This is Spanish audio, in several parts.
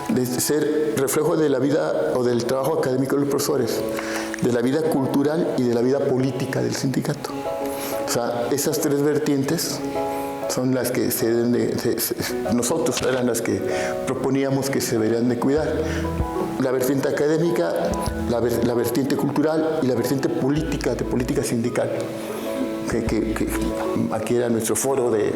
De ser reflejo de la vida o del trabajo académico de los profesores, de la vida cultural y de la vida política del sindicato. O sea, esas tres vertientes son las que nosotros eran las que proponíamos que se deberían de cuidar. La vertiente académica, la vertiente cultural y la vertiente política, de política sindical. Que aquí era nuestro foro de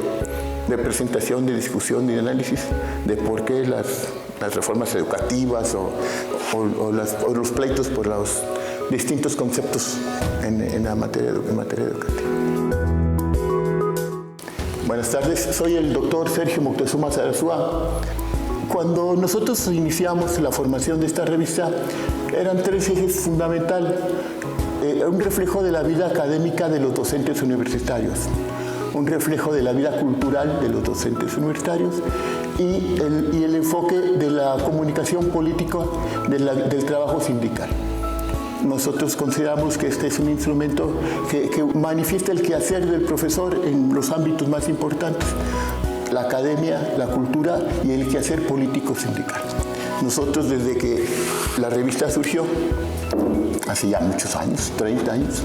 presentación, de discusión y de análisis de por qué las reformas educativas o los pleitos por los distintos conceptos en materia educativa. Buenas tardes, soy el doctor Sergio Moctezuma Sarasúa. Cuando nosotros iniciamos la formación de esta revista, eran tres ejes fundamentales. Un reflejo de la vida académica de los docentes universitarios, un reflejo de la vida cultural de los docentes universitarios y el enfoque de la comunicación política del trabajo sindical. Nosotros consideramos que este es un instrumento que manifiesta el quehacer del profesor en los ámbitos más importantes, la academia, la cultura y el quehacer político sindical. Nosotros, desde que la revista surgió, hace ya muchos años, 30 años,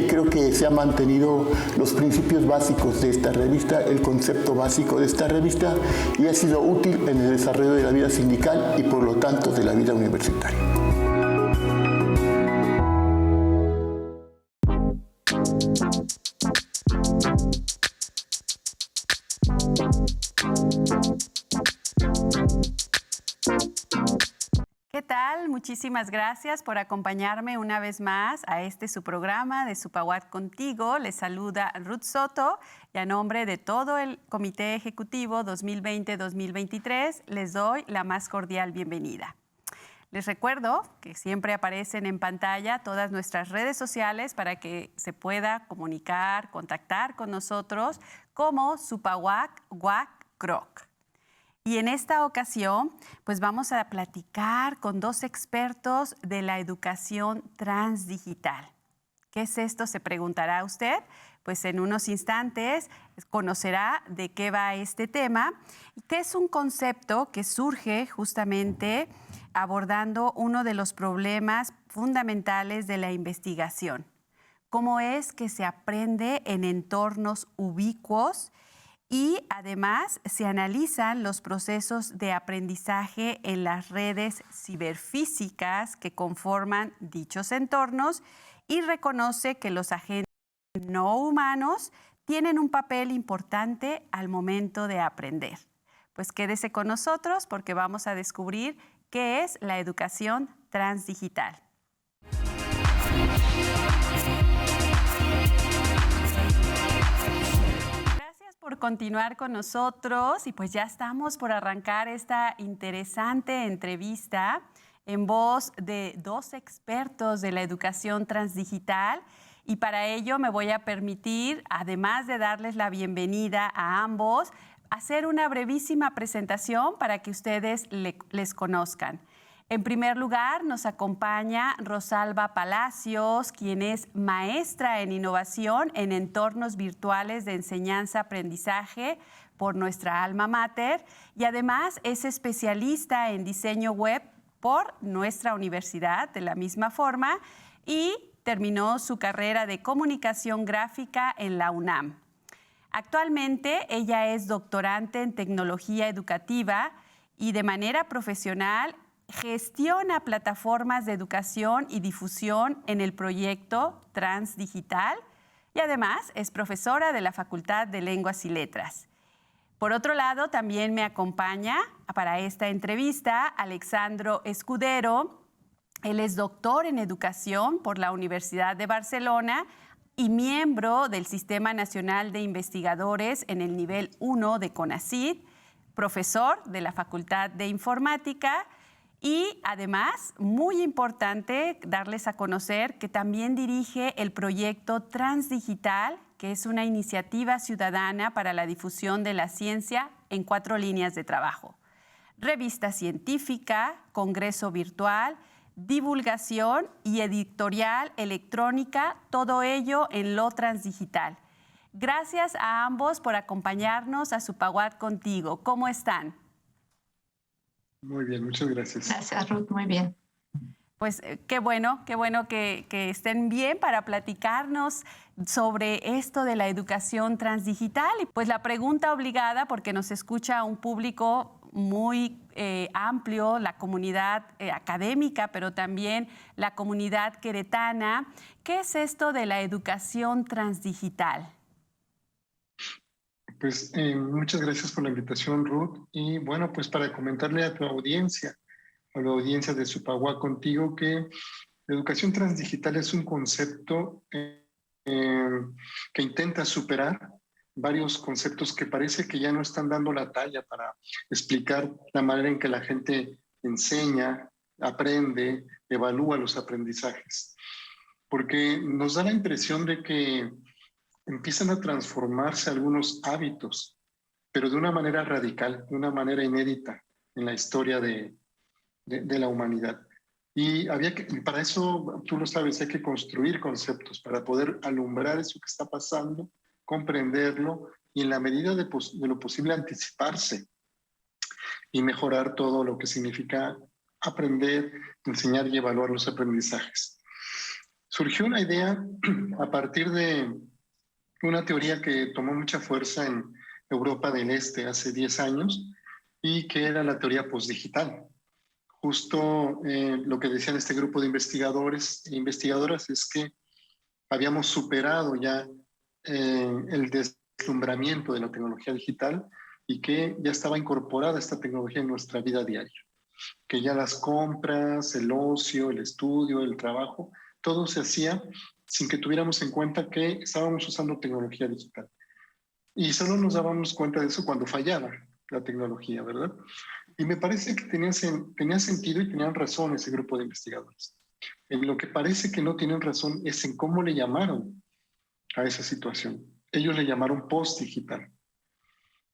creo que se han mantenido los principios básicos de esta revista, el concepto básico de esta revista, y ha sido útil en el desarrollo de la vida sindical y por lo tanto de la vida universitaria. ¿Qué tal? Muchísimas gracias por acompañarme una vez más a su programa de Supahuat Contigo. Les saluda Ruth Soto y a nombre de todo el Comité Ejecutivo 2020-2023 les doy la más cordial bienvenida. Les recuerdo que siempre aparecen en pantalla todas nuestras redes sociales para que se pueda comunicar, contactar con nosotros como Supahuat Guac Croc. Y en esta ocasión, pues vamos a platicar con dos expertos de la educación transdigital. ¿Qué es esto? Se preguntará usted. Pues en unos instantes conocerá de qué va este tema, que es un concepto que surge justamente abordando uno de los problemas fundamentales de la investigación. Cómo es que se aprende en entornos ubicuos y además se analizan los procesos de aprendizaje en las redes ciberfísicas que conforman dichos entornos y reconoce que los agentes no humanos tienen un papel importante al momento de aprender. Pues quédese con nosotros porque vamos a descubrir qué es la educación transdigital. Por continuar con nosotros y pues ya estamos por arrancar esta interesante entrevista en voz de dos expertos de la educación transdigital y para ello me voy a permitir, además de darles la bienvenida a ambos, hacer una brevísima presentación para que ustedes les conozcan. En primer lugar, nos acompaña Rosalba Palacios, quien es maestra en innovación en entornos virtuales de enseñanza-aprendizaje por nuestra alma mater y además es especialista en diseño web por nuestra universidad de la misma forma y terminó su carrera de comunicación gráfica en la UNAM. Actualmente ella es doctorante en tecnología educativa y de manera profesional gestiona plataformas de educación y difusión en el proyecto Transdigital y además es profesora de la Facultad de Lenguas y Letras. Por otro lado, también me acompaña para esta entrevista Alexandro Escudero. Él es doctor en educación por la Universidad de Barcelona y miembro del Sistema Nacional de Investigadores en el nivel 1 de CONACYT, profesor de la Facultad de Informática. Y además, muy importante darles a conocer que también dirige el proyecto Transdigital, que es una iniciativa ciudadana para la difusión de la ciencia en 4 líneas de trabajo: revista científica, congreso virtual, divulgación y editorial electrónica, todo ello en lo transdigital. Gracias a ambos por acompañarnos a Supaguat Contigo. ¿Cómo están? Muy bien, muchas gracias. Gracias, Ruth, muy bien. Pues qué bueno que estén bien para platicarnos sobre esto de la educación transdigital. Y pues la pregunta obligada, porque nos escucha un público muy amplio, la comunidad académica, pero también la comunidad queretana. ¿Qué es esto de la educación transdigital? Pues muchas gracias por la invitación, Ruth. Y bueno, pues para comentarle a tu audiencia, a la audiencia de Supaguat Contigo, que la educación transdigital es un concepto que intenta superar varios conceptos que parece que ya no están dando la talla para explicar la manera en que la gente enseña, aprende, evalúa los aprendizajes. Porque nos da la impresión de que empiezan a transformarse algunos hábitos, pero de una manera radical, de una manera inédita en la historia de la humanidad. Y para eso, tú lo sabes, hay que construir conceptos para poder alumbrar eso que está pasando, comprenderlo y en la medida de lo posible anticiparse y mejorar todo lo que significa aprender, enseñar y evaluar los aprendizajes. Surgió una idea a partir de una teoría que tomó mucha fuerza en Europa del Este hace 10 años y que era la teoría postdigital. Justo lo que decían este grupo de investigadores e investigadoras es que habíamos superado ya el deslumbramiento de la tecnología digital y que ya estaba incorporada esta tecnología en nuestra vida diaria. Que ya las compras, el ocio, el estudio, el trabajo, todo se hacía sin que tuviéramos en cuenta que estábamos usando tecnología digital. Y solo nos dábamos cuenta de eso cuando fallaba la tecnología, ¿verdad? Y me parece que tenía sentido y tenían razón ese grupo de investigadores. En lo que parece que no tienen razón es en cómo le llamaron a esa situación. Ellos le llamaron post-digital.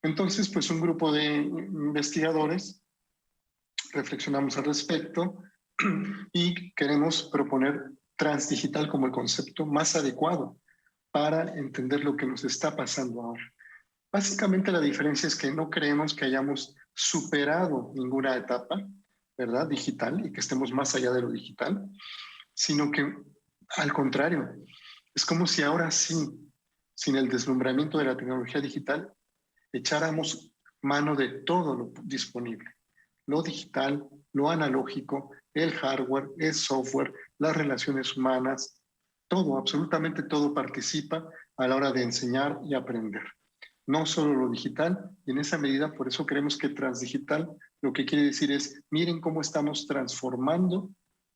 Entonces, pues un grupo de investigadores reflexionamos al respecto y queremos proponer transdigital como el concepto más adecuado para entender lo que nos está pasando ahora. Básicamente la diferencia es que no creemos que hayamos superado ninguna etapa, ¿verdad?, digital y que estemos más allá de lo digital, sino que al contrario, es como si ahora sí, sin el deslumbramiento de la tecnología digital, echáramos mano de todo lo disponible, lo digital, lo analógico, el hardware, el software, las relaciones humanas, todo, absolutamente todo participa a la hora de enseñar y aprender. No solo lo digital, y en esa medida, por eso creemos que transdigital lo que quiere decir es, miren cómo estamos transformando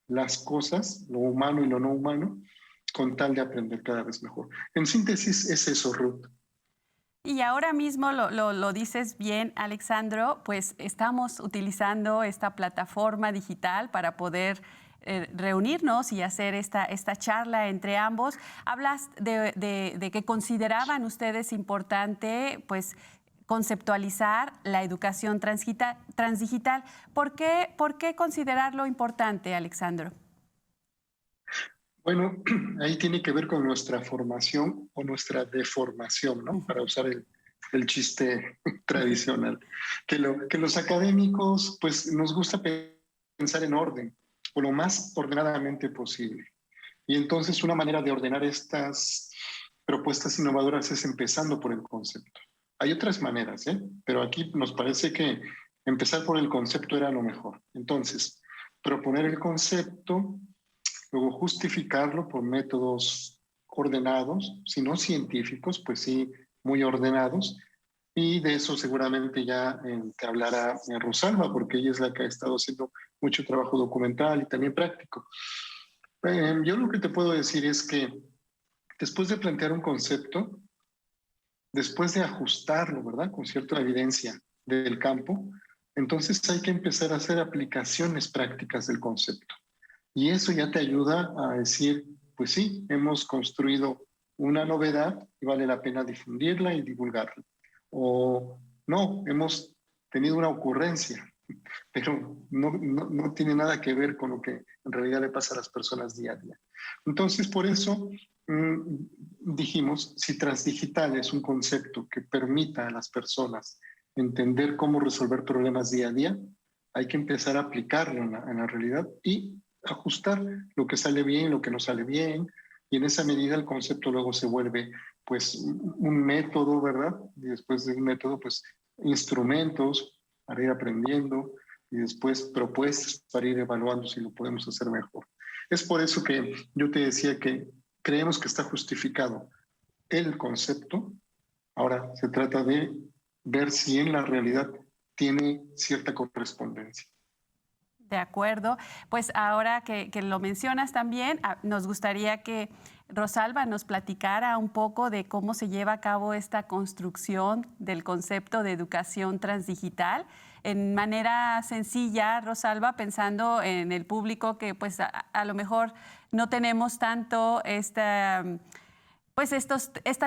las cosas, lo humano y lo no humano, con tal de aprender cada vez mejor. En síntesis, es eso, Ruth. Y ahora mismo lo dices bien, Alexandro, pues estamos utilizando esta plataforma digital para poder reunirnos y hacer esta charla entre ambos. Hablas de que consideraban ustedes importante, pues, conceptualizar la educación transdigital. ¿Por qué considerarlo importante, Alexandro? Bueno, ahí tiene que ver con nuestra formación o nuestra deformación, ¿no? Para usar el chiste tradicional. Que los académicos, pues, nos gusta pensar en orden, o lo más ordenadamente posible. Y entonces una manera de ordenar estas propuestas innovadoras es empezando por el concepto. Hay otras maneras, pero aquí nos parece que empezar por el concepto era lo mejor. Entonces, proponer el concepto, luego justificarlo por métodos ordenados, si no científicos, pues sí, muy ordenados, y de eso seguramente ya te hablará Rosalba, porque ella es la que ha estado haciendo mucho trabajo documental y también práctico. Yo lo que te puedo decir es que después de plantear un concepto, después de ajustarlo, ¿verdad?, con cierta evidencia del campo, entonces hay que empezar a hacer aplicaciones prácticas del concepto. Y eso ya te ayuda a decir, pues sí, hemos construido una novedad y vale la pena difundirla y divulgarla. O no, hemos tenido una ocurrencia pero no tiene nada que ver con lo que en realidad le pasa a las personas día a día. Entonces, por eso dijimos, si transdigital es un concepto que permita a las personas entender cómo resolver problemas día a día, hay que empezar a aplicarlo en la realidad y ajustar lo que sale bien, lo que no sale bien, y en esa medida el concepto luego se vuelve pues un método, ¿verdad? Y después de un método, pues instrumentos para ir aprendiendo y después propuestas para ir evaluando si lo podemos hacer mejor. Es por eso que yo te decía que creemos que está justificado el concepto. Ahora se trata de ver si en la realidad tiene cierta correspondencia. De acuerdo. Pues ahora que lo mencionas también, nos gustaría que Rosalba nos platicara un poco de cómo se lleva a cabo esta construcción del concepto de educación transdigital en manera sencilla, Rosalba, pensando en el público que pues a lo mejor no tenemos tanto esta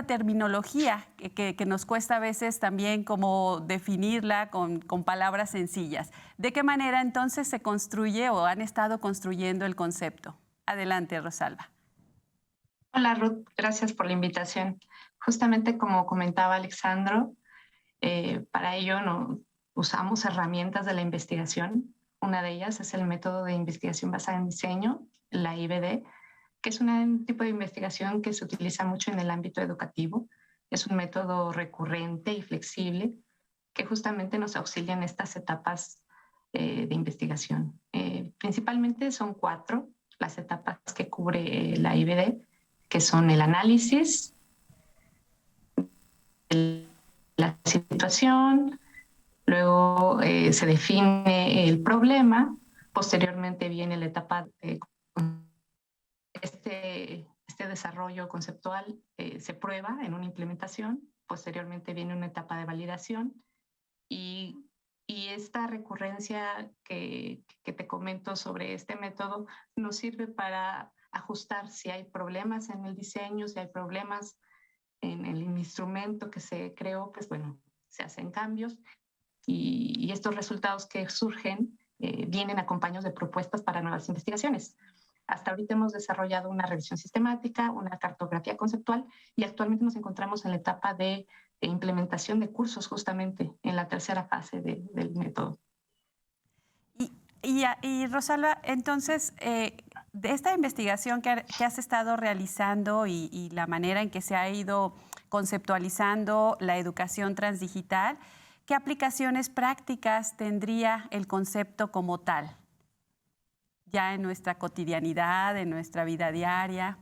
terminología que nos cuesta a veces también como definirla con palabras sencillas. ¿De qué manera entonces se construye o han estado construyendo el concepto? Adelante, Rosalba. Hola, Ruth. Gracias por la invitación. Justamente como comentaba Alexandro, para ello usamos herramientas de la investigación. Una de ellas es el método de investigación basada en diseño, la IBD, que es un tipo de investigación que se utiliza mucho en el ámbito educativo. Es un método recurrente y flexible que justamente nos auxilia en estas etapas de investigación. Principalmente son 4 las etapas que cubre la IBD, que son el análisis, la situación, luego se define el problema, posteriormente viene la etapa de este desarrollo conceptual se prueba en una implementación, posteriormente viene una etapa de validación y esta recurrencia que te comento sobre este método nos sirve para ajustar si hay problemas en el diseño, si hay problemas en el instrumento que se creó, pues bueno, se hacen cambios y estos resultados que surgen vienen acompañados de propuestas para nuevas investigaciones. Hasta ahorita hemos desarrollado una revisión sistemática, una cartografía conceptual y actualmente nos encontramos en la etapa de implementación de justamente en la tercera fase del método. Y Rosalba, entonces, de esta investigación que has estado realizando y la manera en que se ha ido conceptualizando la educación transdigital, ¿qué aplicaciones prácticas tendría el concepto como tal? Ya en nuestra cotidianidad, en nuestra vida diaria.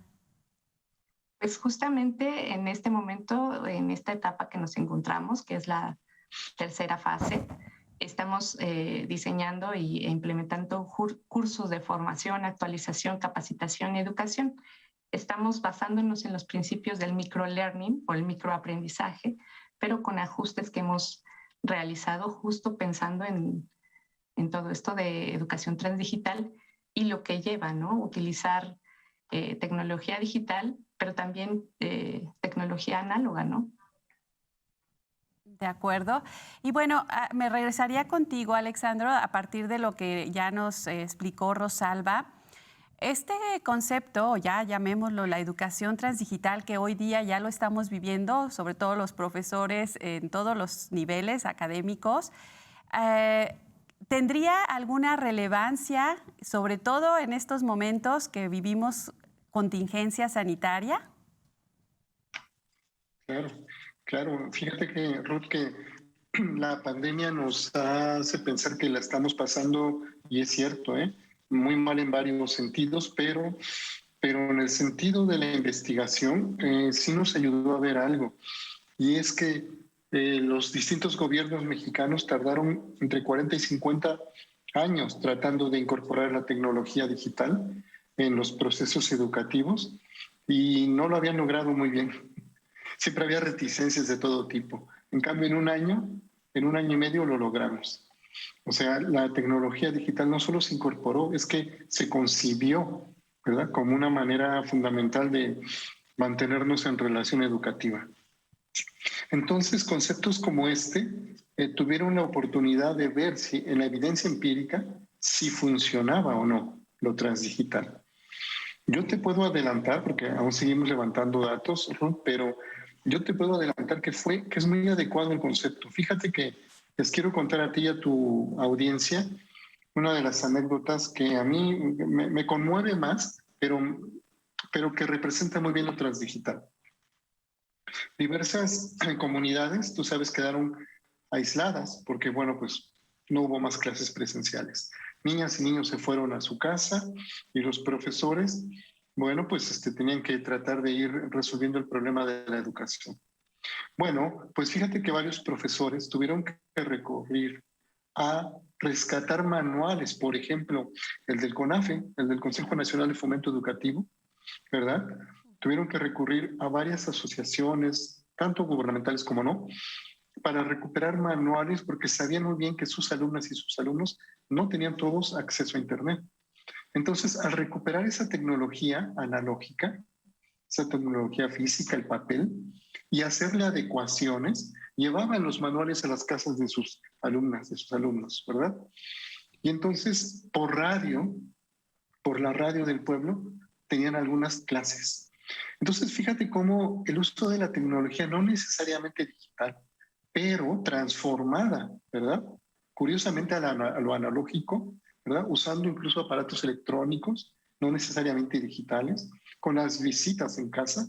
Pues justamente en este momento, en esta etapa que nos encontramos, que es la tercera fase, estamos diseñando e implementando cursos de formación, actualización, capacitación y educación. Estamos basándonos en los principios del microlearning o el microaprendizaje, pero con ajustes que hemos realizado justo pensando en todo esto de educación transdigital y lo que lleva, ¿no? Utilizar tecnología digital, pero también tecnología análoga, ¿no? De acuerdo. Y bueno, me regresaría contigo, Alexandro, a partir de lo que ya nos explicó Rosalba. Este concepto, ya llamémoslo la educación transdigital, que hoy día ya lo estamos viviendo, sobre todo los profesores en todos los niveles académicos, ¿tendría alguna relevancia, sobre todo en estos momentos que vivimos contingencia sanitaria? Claro. Fíjate que, Ruth, que la pandemia nos hace pensar que la estamos pasando, y es cierto, muy mal en varios sentidos, pero en el sentido de la investigación sí nos ayudó a ver algo. Y es que los distintos gobiernos mexicanos tardaron entre 40 y 50 años tratando de incorporar la tecnología digital en los procesos educativos y no lo habían logrado muy bien. Siempre había reticencias de todo tipo. En cambio, en un año y medio lo logramos. O sea, la tecnología digital no solo se incorporó, es que se concibió, ¿verdad?, como una manera fundamental de mantenernos en relación educativa. Entonces, conceptos como este tuvieron la oportunidad de ver si en la evidencia empírica si funcionaba o no lo transdigital. Yo te puedo adelantar, porque aún seguimos levantando datos, Ruth, pero yo te puedo adelantar que es muy adecuado el concepto. Fíjate que les quiero contar a ti y a tu audiencia una de las anécdotas que a mí me conmueve más, pero que representa muy bien lo transdigital. Diversas comunidades, tú sabes, quedaron aisladas porque, bueno, pues no hubo más clases presenciales. Niñas y niños se fueron a su casa y los profesores, bueno, pues tenían que tratar de ir resolviendo el problema de la educación. Bueno, pues fíjate que varios profesores tuvieron que recurrir a rescatar manuales, por ejemplo, el del CONAFE, el del Consejo Nacional de Fomento Educativo, ¿verdad? Tuvieron que recurrir a varias asociaciones, tanto gubernamentales como no, para recuperar manuales porque sabían muy bien que sus alumnas y sus alumnos no tenían todos acceso a Internet. Entonces, al recuperar esa tecnología analógica, esa tecnología física, el papel, y hacerle adecuaciones, llevaban los manuales a las casas de sus alumnas, de sus alumnos, ¿verdad? Y entonces, por la radio del pueblo, tenían algunas clases. Entonces, fíjate cómo el uso de la tecnología, no necesariamente digital, pero transformada, ¿verdad? Curiosamente a lo analógico, ¿verdad? Usando incluso aparatos electrónicos, no necesariamente digitales, con las visitas en casa,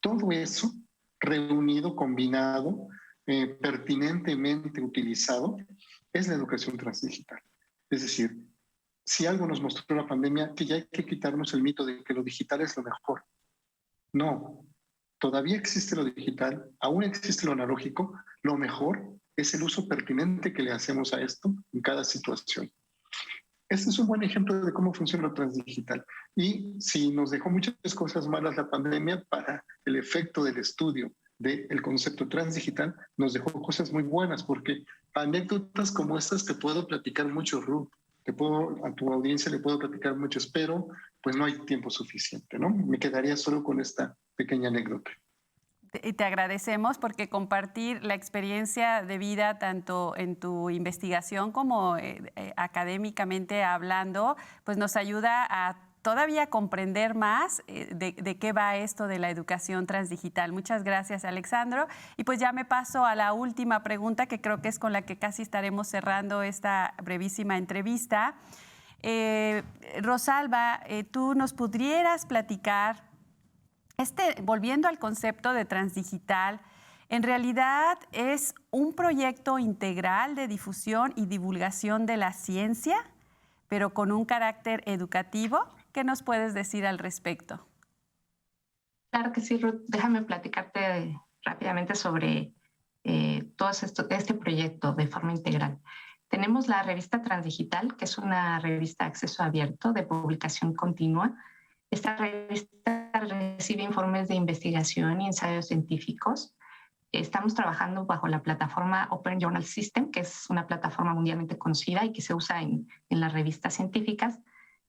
todo eso reunido, combinado, pertinentemente utilizado, es la educación transdigital. Es decir, si algo nos mostró la pandemia, que ya hay que quitarnos el mito de que lo digital es lo mejor. No, todavía existe lo digital, aún existe lo analógico, lo mejor es el uso pertinente que le hacemos a esto en cada situación. Este es un buen ejemplo de cómo funciona lo transdigital. Y si nos dejó muchas cosas malas la pandemia, para el efecto del estudio del concepto transdigital, nos dejó cosas muy buenas, porque anécdotas como estas te puedo platicar mucho, Ruth. A tu audiencia le puedo platicar muchos, pero pues no hay tiempo suficiente, ¿no? Me quedaría solo con esta pequeña anécdota. Y te agradecemos porque compartir la experiencia de vida tanto en tu investigación como académicamente hablando, pues nos ayuda a todavía comprender más de qué va esto de la educación transdigital. Muchas gracias, Alexandro. Y pues ya me paso a la última pregunta, que creo que es con la que casi estaremos cerrando esta brevísima entrevista. Rosalba, ¿tú nos pudieras platicar, volviendo al concepto de transdigital, en realidad es un proyecto integral de difusión y divulgación de la ciencia, pero con un carácter educativo? ¿Qué nos puedes decir al respecto? Claro que sí, Ruth. Déjame platicarte rápidamente sobre todo este proyecto de forma integral. Tenemos la revista Transdigital, que es una revista de acceso abierto de publicación continua. Esta revista recibe informes de investigación y ensayos científicos. Estamos trabajando bajo la plataforma Open Journal System, que es una plataforma mundialmente conocida y que se usa en las revistas científicas.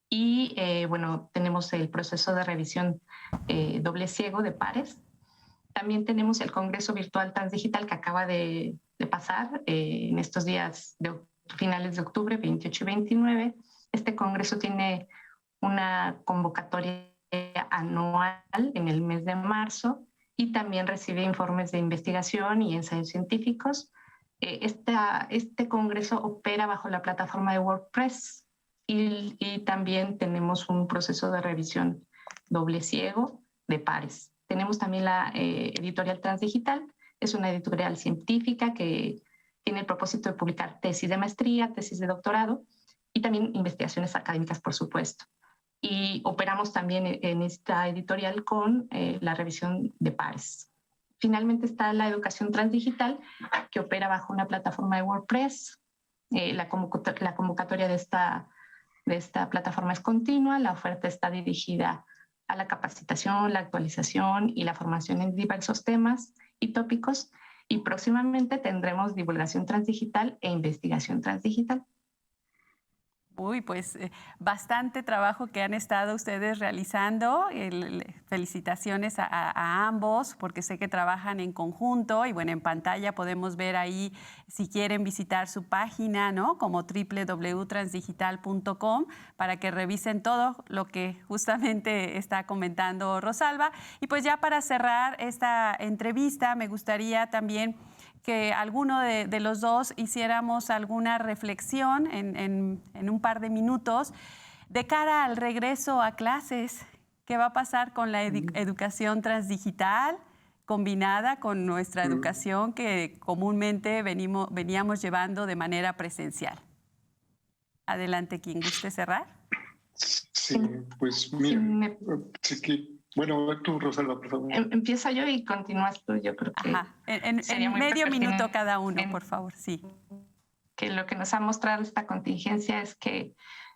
Y bueno, tenemos el proceso de revisión doble ciego de pares. También tenemos el Congreso Virtual Transdigital que acaba de pasar en estos días de finales de octubre, 28 y 29. Este congreso tiene una convocatoria anual en el mes de marzo y también recibe informes de investigación y ensayos científicos. Este congreso opera bajo la plataforma de WordPress y también tenemos un proceso de revisión doble ciego de pares. Tenemos también la editorial Transdigital. Es una editorial científica que tiene el propósito de publicar tesis de maestría, tesis de doctorado y también investigaciones académicas, por supuesto. Y operamos también en esta editorial con la revisión de pares. Finalmente está la educación transdigital, que opera bajo una plataforma de WordPress. La convocatoria de esta plataforma es continua. La oferta está dirigida a la capacitación, la actualización y la formación en diversos temas y tópicos. Y próximamente tendremos divulgación transdigital e investigación transdigital. Uy, pues bastante trabajo que han estado ustedes realizando. Felicitaciones a ambos porque sé que trabajan en conjunto y bueno, en pantalla podemos ver ahí si quieren visitar su página, ¿no? Como www.transdigital.com para que revisen todo lo que justamente está comentando Rosalba. Y pues ya para cerrar esta entrevista me gustaría también que alguno de los dos hiciéramos alguna reflexión en un par de minutos de cara al regreso a clases. ¿Qué va a pasar con la educación transdigital combinada con nuestra educación que comúnmente veníamos llevando de manera presencial? Adelante, quien guste cerrar. Sí, pues mira, sí que... Bueno, tú, Rosalba, por favor. Empiezo yo y continúas tú, yo creo que... Ajá. En medio minuto cada uno, por favor, sí. Que lo que nos ha mostrado esta contingencia es que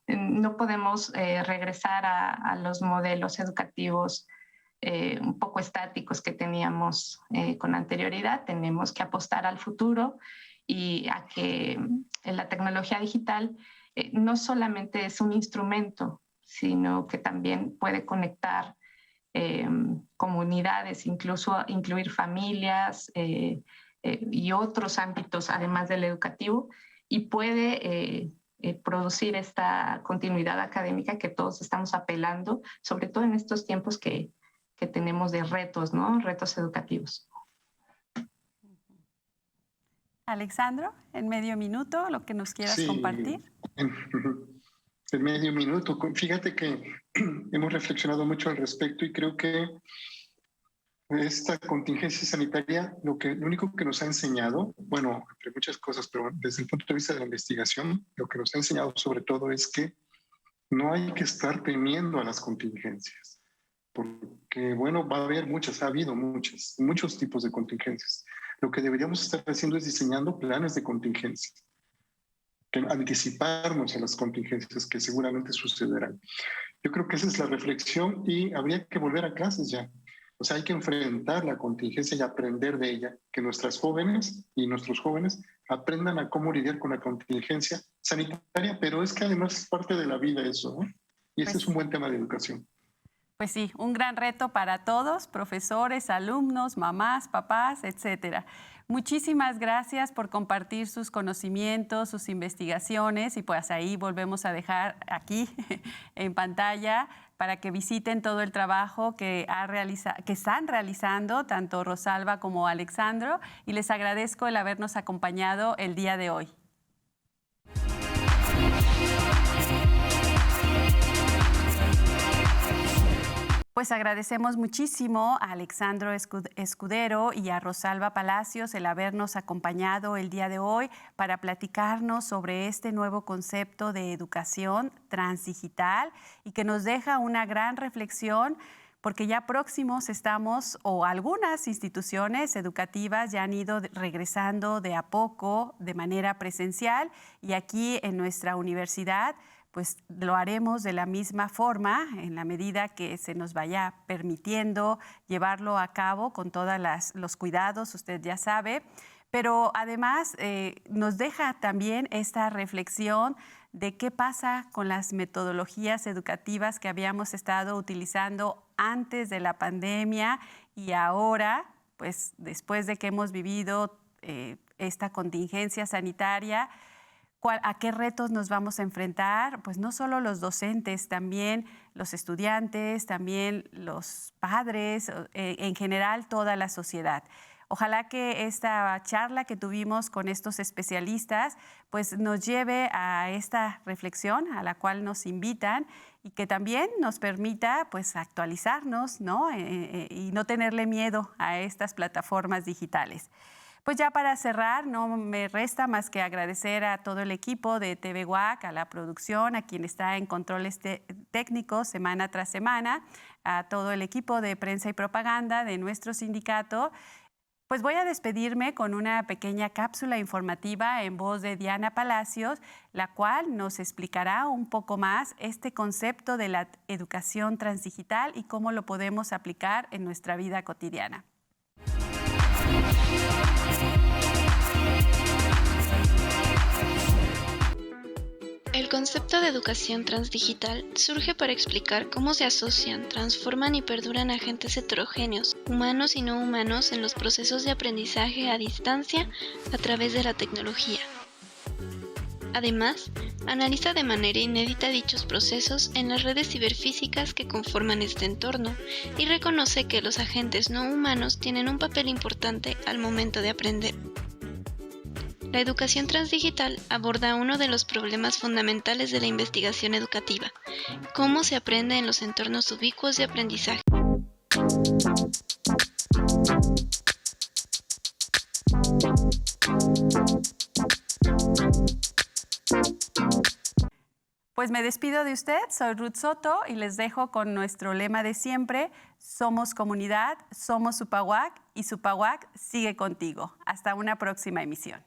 no podemos regresar a los modelos educativos un poco estáticos que teníamos con anterioridad. Tenemos que apostar al futuro y a que la tecnología digital no solamente es un instrumento, sino que también puede conectar comunidades, incluso incluir familias y otros ámbitos además del educativo, y puede producir esta continuidad académica que todos estamos apelando, sobre todo en estos tiempos que tenemos de retos, ¿no? Retos educativos. Alexandro, en medio minuto, lo que nos quieras compartir. En medio minuto. Fíjate que hemos reflexionado mucho al respecto y creo que esta contingencia sanitaria lo único que nos ha enseñado, bueno, entre muchas cosas, pero desde el punto de vista de la investigación, lo que nos ha enseñado sobre todo es que no hay que estar temiendo a las contingencias, porque bueno, ha habido muchos tipos de contingencias. Lo que deberíamos estar haciendo es diseñando planes de contingencia, que anticiparnos a las contingencias que seguramente sucederán. Yo creo que esa es la reflexión y habría que volver a clases ya. O sea, hay que enfrentar la contingencia y aprender de ella, que nuestras jóvenes y nuestros jóvenes aprendan a cómo lidiar con la contingencia sanitaria, pero es que además es parte de la vida eso, ¿no? Y ese es un buen tema de educación. Pues sí, un gran reto para todos, profesores, alumnos, mamás, papás, etcétera. Muchísimas gracias por compartir sus conocimientos, sus investigaciones y pues ahí volvemos a dejar aquí en pantalla para que visiten todo el trabajo que están realizando tanto Rosalba como Alexandro y les agradezco el habernos acompañado el día de hoy. Pues agradecemos muchísimo a Alexandro Escudero y a Rosalba Palacios el habernos acompañado el día de hoy para platicarnos sobre este nuevo concepto de educación transdigital y que nos deja una gran reflexión porque ya próximos estamos o algunas instituciones educativas ya han ido regresando de a poco de manera presencial y aquí en nuestra universidad pues lo haremos de la misma forma en la medida que se nos vaya permitiendo llevarlo a cabo con todos los cuidados, usted ya sabe, pero además nos deja también esta reflexión de qué pasa con las metodologías educativas que habíamos estado utilizando antes de la pandemia y ahora, pues después de que hemos vivido esta contingencia sanitaria, ¿a qué retos nos vamos a enfrentar? Pues no solo los docentes, también los estudiantes, también los padres, en general toda la sociedad. Ojalá que esta charla que tuvimos con estos especialistas pues nos lleve a esta reflexión a la cual nos invitan y que también nos permita pues actualizarnos, ¿no? Y no tenerle miedo a estas plataformas digitales. Pues ya para cerrar, no me resta más que agradecer a todo el equipo de TV UAC, a la producción, a quien está en controles técnicos semana tras semana, a todo el equipo de prensa y propaganda de nuestro sindicato. Pues voy a despedirme con una pequeña cápsula informativa en voz de Diana Palacios, la cual nos explicará un poco más este concepto de la educación transdigital y cómo lo podemos aplicar en nuestra vida cotidiana. El concepto de educación transdigital surge para explicar cómo se asocian, transforman y perduran agentes heterogéneos, humanos y no humanos, en los procesos de aprendizaje a distancia a través de la tecnología. Además, analiza de manera inédita dichos procesos en las redes ciberfísicas que conforman este entorno y reconoce que los agentes no humanos tienen un papel importante al momento de aprender. La educación transdigital aborda uno de los problemas fundamentales de la investigación educativa: cómo se aprende en los entornos ubicuos de aprendizaje. Pues me despido de usted, soy Ruth Soto y les dejo con nuestro lema de siempre: somos comunidad, somos Supahuac y Supahuac sigue contigo. Hasta una próxima emisión.